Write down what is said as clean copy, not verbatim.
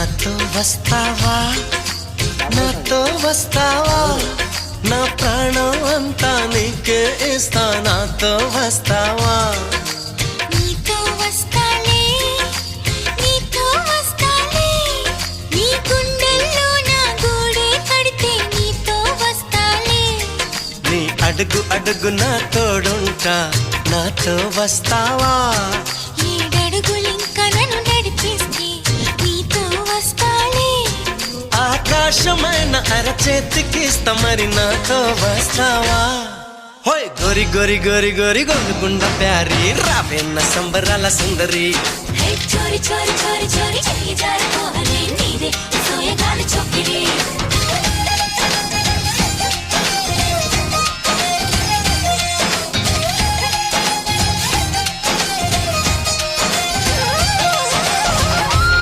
నాతో వస్తావా నాతో వస్తావా నా ప్రాణం అంతా నీకే ఇస్తా నాతో వస్తావా నీతో వస్తాలే నీతో వస్తాలే నీ గుండెల్లో నా గూడే కడితే నీతో వస్తాలే నీ అడుగు అడుగు నా తోడుంటా నాతో వస్తావా ఏడడుగులింక నన్ను నడిపిస్తే నీతో వస్తాలే ఆకాశమైన అరచేతికిస్తా మరి నాతో వస్తావా హోయ్ గోరి గోరి గోరి గోరి గోరుగుండ ప్యారి రావేన్న సంబరాల సుందరి హే చోరి చోరి చోరి చోరి